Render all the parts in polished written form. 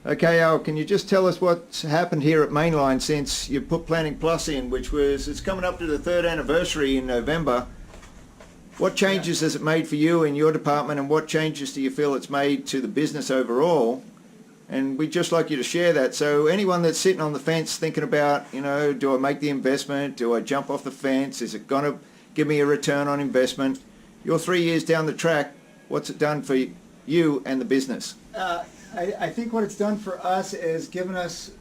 Okay, Al, can you just tell us what's happened here at Mainline since you put Planning Plus in, it's coming up to the third anniversary in November. What changes has it made for you in your department, and what changes do you feel it's made to the business overall? And we'd just like you to share that. So anyone that's sitting on the fence thinking about, do I make the investment? Do I jump off the fence? Is it going to give me a return on investment? You're 3 years down the track. What's it done for you and the business? I think what it's done for us is given us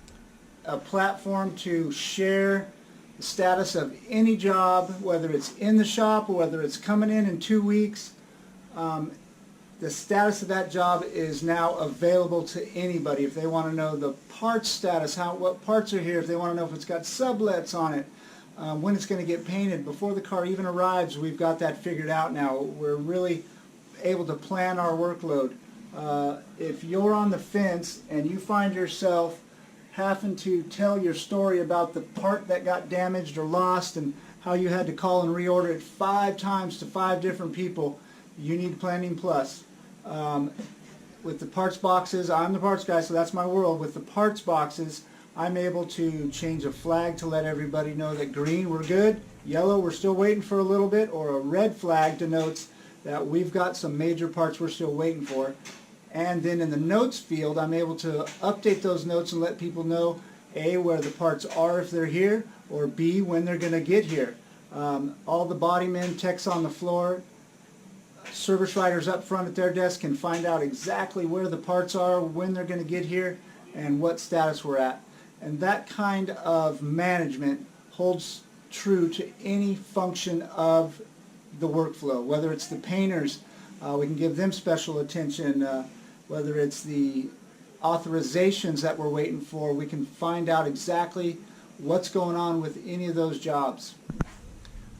a platform to share the status of any job, whether it's in the shop or whether it's coming in 2 weeks. The status of that job is now available to anybody. If they want to know the parts status, what parts are here, if they want to know if it's got sublets on it, when it's going to get painted, before the car even arrives, we've got that figured out now. We're really able to plan our workload. If you're on the fence and you find yourself having to tell your story about the part that got damaged or lost and how you had to call and reorder it 5 times to 5 different people, you need Planning Plus. With the parts boxes, I'm the parts guy, so that's my world. With the parts boxes, I'm able to change a flag to let everybody know that green, we're good, yellow, we're still waiting for a little bit, or a red flag denotes that we've got some major parts we're still waiting for. And then in the notes field, I'm able to update those notes and let people know, A, where the parts are if they're here, or B, when they're going to get here. All the body men, techs on the floor, service writers up front at their desk can find out exactly where the parts are, when they're going to get here, and what status we're at. And that kind of management holds true to any function of the workflow. Whether it's the painters, we can give them special attention. Whether it's the authorizations that we're waiting for, we can find out exactly what's going on with any of those jobs.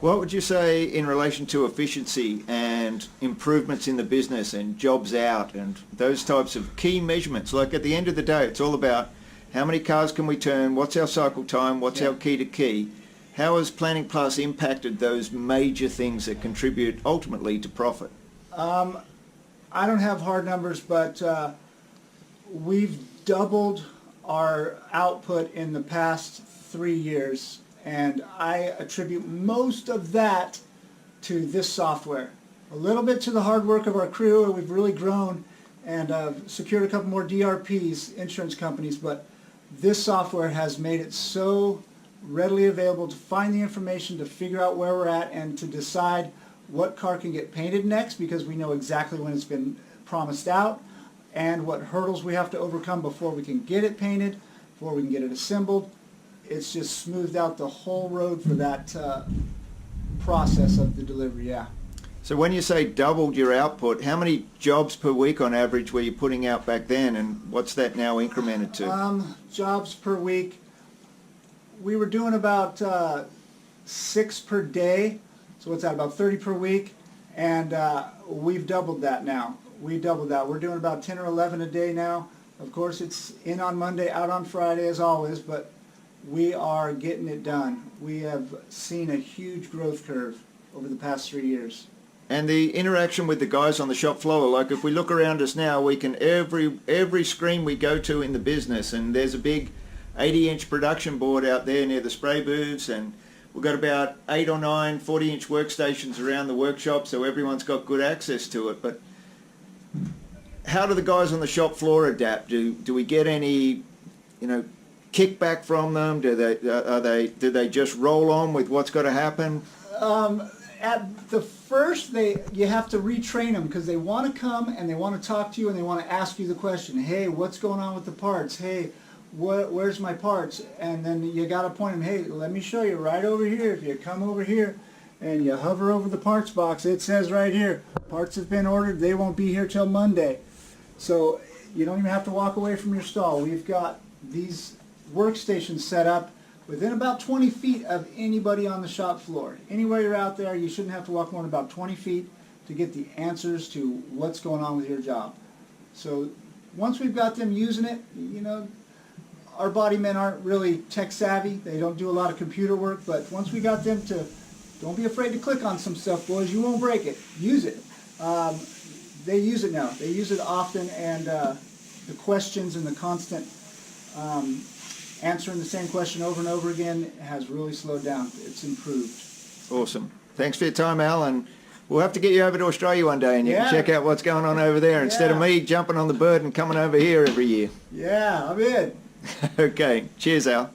What would you say in relation to efficiency and improvements in the business and jobs out and those types of key measurements? Like at the end of the day, it's all about how many cars can we turn, what's our cycle time, what's our key to key. How has Planning Plus impacted those major things that contribute ultimately to profit? I don't have hard numbers, but we've doubled our output in the past 3 years. And I attribute most of that to this software. A little bit to the hard work of our crew, and we've really grown and secured a couple more DRPs, insurance companies, but this software has made it so readily available to find the information, to figure out where we're at, and to decide what car can get painted next, because we know exactly when it's been promised out, and what hurdles we have to overcome before we can get it painted, before we can get it assembled. It's just smoothed out the whole road for that process of the delivery, yeah. So when you say doubled your output, how many jobs per week on average were you putting out back then, and what's that now incremented to? Jobs per week, we were doing about 6 per day, so what's that, about 30 per week, and we've doubled that now. We've doubled that. We're doing about 10 or 11 a day now. Of course, it's in on Monday, out on Friday as always, but we are getting it done. We have seen a huge growth curve over the past 3 years. And the interaction with the guys on the shop floor, like if we look around us now, we can every screen we go to in the business, and there's a big 80-inch production board out there near the spray booths, and we've got about 8 or 9 40-inch workstations around the workshop, so everyone's got good access to it. But how do the guys on the shop floor adapt? Do we get any, kickback from them? Do they just roll on with what's got to happen? At the first, you have to retrain them, because they want to come and they want to talk to you and they want to ask you the question, hey, what's going on with the parts? Hey, where's my parts? And then you got to point them, hey, let me show you right over here. If you come over here and you hover over the parts box, it says right here, parts have been ordered, they won't be here till Monday. So you don't even have to walk away from your stall. We've got these workstations set up within about 20 feet of anybody on the shop floor. Anywhere you're out there, you shouldn't have to walk more than about 20 feet to get the answers to what's going on with your job. So once we've got them using it, our body men aren't really tech savvy. They don't do a lot of computer work, but once we got them to, don't be afraid to click on some stuff, boys, you won't break it. Use it. They use it now. They use it often, and the questions and the constant answering the same question over and over again has really slowed down. It's improved. Awesome. Thanks for your time, Al, and we'll have to get you over to Australia one day and you can check out what's going on over there instead of me jumping on the bird and coming over here every year. Yeah, I'm in. Okay. Cheers, Al.